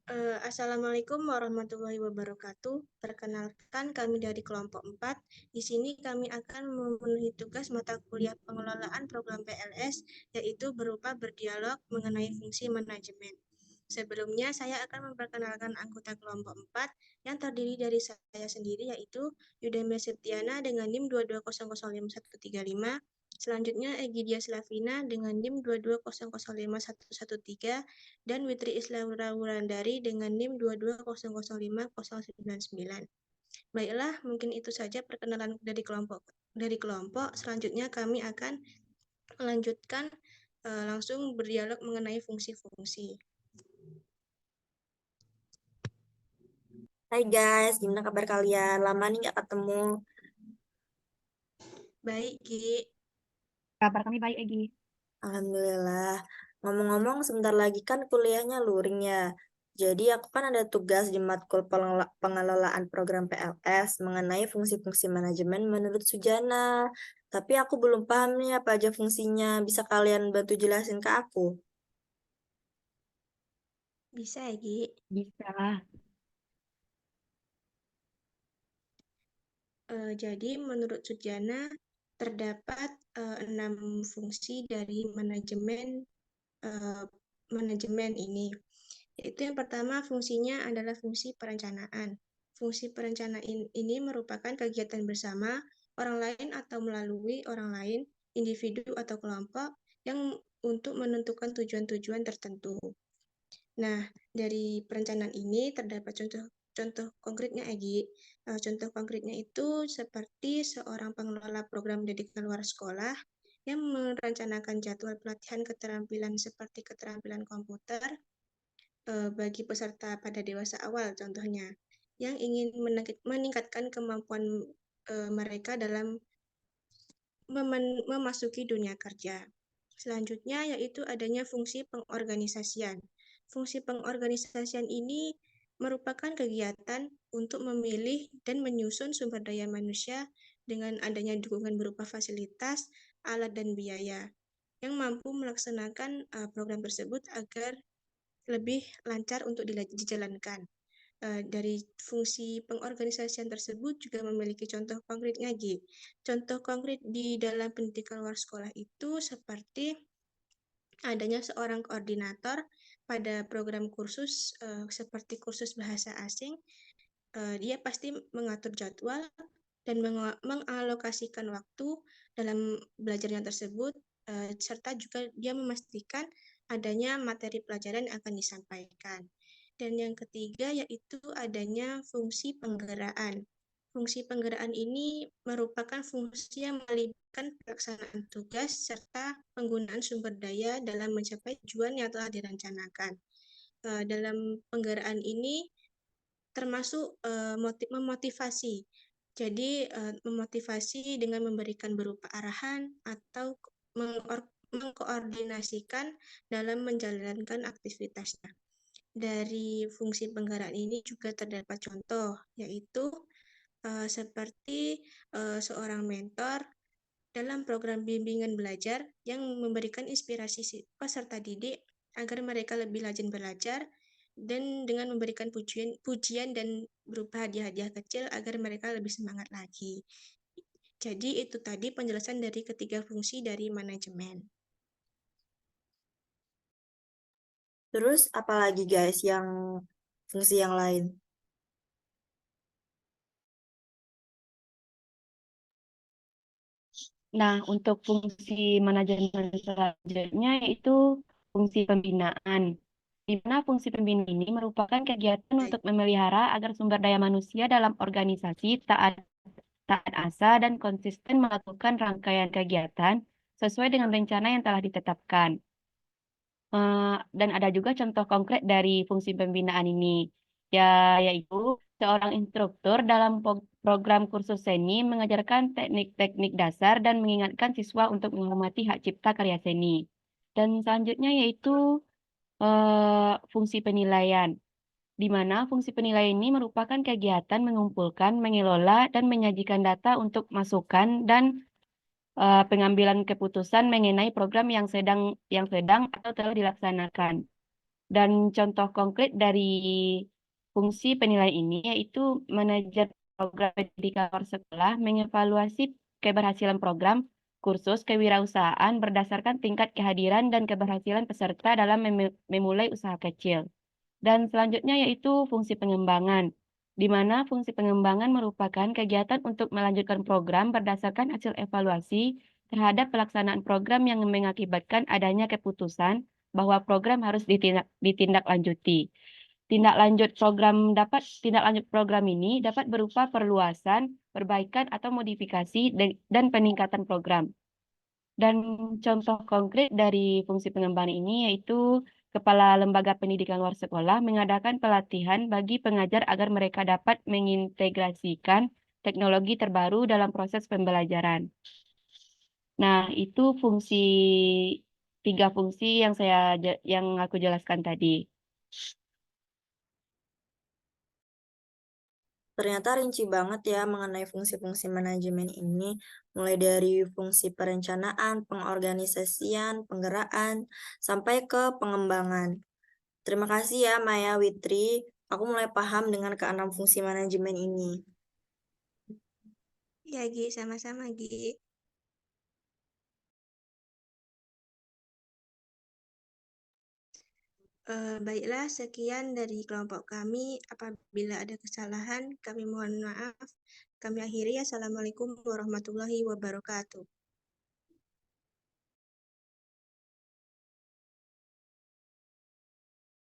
Assalamualaikum warahmatullahi wabarakatuh. Perkenalkan kami dari kelompok 4. Di sini kami akan memenuhi tugas mata kuliah pengelolaan program PLS, yaitu berupa berdialog mengenai fungsi manajemen. Sebelumnya, saya akan memperkenalkan anggota kelompok 4 yang terdiri dari saya sendiri, yaitu Yudemir Septiana dengan NIM 220055135. Selanjutnya, Egidia Slavina dengan NIM 220051113 dan Witri Islaura Wulandari dengan NIM 220050099. Baiklah, mungkin itu saja perkenalan dari kelompok. Selanjutnya kami akan melanjutkan langsung berdialog mengenai fungsi-fungsi. Hai guys, gimana kabar kalian? Lama nih nggak ketemu. Baik, Gi. Kabar kami baik, Egi. Alhamdulillah. Ngomong-ngomong, sebentar lagi kan kuliahnya luring ya. Jadi aku kan ada tugas di matkul pengelolaan program PLS mengenai fungsi-fungsi manajemen menurut Sujana. Tapi aku belum paham nih apa aja fungsinya. Bisa kalian bantu jelasin ke aku? Bisa ya, Gi? Bisa. Jadi menurut Sujana terdapat 6 fungsi dari manajemen ini. Yaitu yang pertama fungsinya adalah fungsi perencanaan. Fungsi perencanaan ini merupakan kegiatan bersama orang lain atau melalui orang lain, individu atau kelompok yang untuk menentukan tujuan-tujuan tertentu. Nah, dari perencanaan ini terdapat contoh konkretnya, Egi. Contoh konkretnya itu seperti seorang pengelola program pendidikan luar sekolah yang merencanakan jadwal pelatihan keterampilan seperti keterampilan komputer bagi peserta pada dewasa awal contohnya, yang ingin meningkatkan kemampuan mereka dalam memasuki dunia kerja. Selanjutnya yaitu adanya fungsi pengorganisasian. Fungsi pengorganisasian ini merupakan kegiatan untuk memilih dan menyusun sumber daya manusia dengan adanya dukungan berupa fasilitas, alat, dan biaya yang mampu melaksanakan program tersebut agar lebih lancar untuk dijalankan. Dari fungsi pengorganisasian tersebut juga memiliki contoh konkretnya, Gi. Contoh konkret di dalam pendidikan luar sekolah itu seperti adanya seorang koordinator pada program kursus seperti kursus bahasa asing. Dia pasti mengatur jadwal dan mengalokasikan waktu dalam belajarnya tersebut, serta juga dia memastikan adanya materi pelajaran yang akan disampaikan. Dan yang ketiga yaitu adanya fungsi penggerakkan. Fungsi penggerakkan ini merupakan fungsi yang melibatkan pelaksanaan tugas serta penggunaan sumber daya dalam mencapai tujuan yang telah direncanakan. Dalam penggerakkan ini termasuk memotivasi. Jadi memotivasi dengan memberikan berupa arahan atau mengkoordinasikan dalam menjalankan aktivitasnya. Dari fungsi penggerak ini juga terdapat contoh, yaitu seperti seorang mentor dalam program bimbingan belajar yang memberikan inspirasi peserta didik agar mereka lebih rajin belajar dan dengan memberikan pujian dan berupa hadiah-hadiah kecil agar mereka lebih semangat lagi. Jadi itu tadi penjelasan dari ketiga fungsi dari manajemen. Terus apa lagi guys yang fungsi yang lain? Nah, untuk fungsi manajemen selanjutnya yaitu fungsi pembinaan. Di mana fungsi pembinaan ini merupakan kegiatan untuk memelihara agar sumber daya manusia dalam organisasi taat asa dan konsisten melakukan rangkaian kegiatan sesuai dengan rencana yang telah ditetapkan. Dan ada juga contoh konkret dari fungsi pembinaan ini, yaitu seorang instruktur dalam program kursus seni mengajarkan teknik-teknik dasar dan mengingatkan siswa untuk menghormati hak cipta karya seni. Dan selanjutnya yaitu fungsi penilaian, di mana fungsi penilaian ini merupakan kegiatan mengumpulkan, mengelola, dan menyajikan data untuk masukan dan pengambilan keputusan mengenai program yang sedang atau telah dilaksanakan. Dan contoh konkret dari fungsi penilaian ini yaitu manajer program pendidikan luar sekolah mengevaluasi keberhasilan program kursus kewirausahaan berdasarkan tingkat kehadiran dan keberhasilan peserta dalam memulai usaha kecil. Dan selanjutnya yaitu fungsi pengembangan, di mana fungsi pengembangan merupakan kegiatan untuk melanjutkan program berdasarkan hasil evaluasi terhadap pelaksanaan program yang mengakibatkan adanya keputusan bahwa program harus ditindaklanjuti. Tindak lanjut program ini dapat berupa perluasan, perbaikan atau modifikasi dan peningkatan program. Dan contoh konkret dari fungsi pengembangan ini yaitu Kepala Lembaga Pendidikan Luar Sekolah mengadakan pelatihan bagi pengajar agar mereka dapat mengintegrasikan teknologi terbaru dalam proses pembelajaran. Nah, itu tiga fungsi yang aku jelaskan tadi. Ternyata rinci banget ya mengenai fungsi-fungsi manajemen ini, mulai dari fungsi perencanaan, pengorganisasian, penggerak,an sampai ke pengembangan. Terima kasih ya Maya Witri, aku mulai paham dengan keenam fungsi manajemen ini. Ya, Gi, sama-sama, Gi. Baiklah, sekian dari kelompok kami. Apabila ada kesalahan, kami mohon maaf. Kami akhiri. Assalamualaikum warahmatullahi wabarakatuh.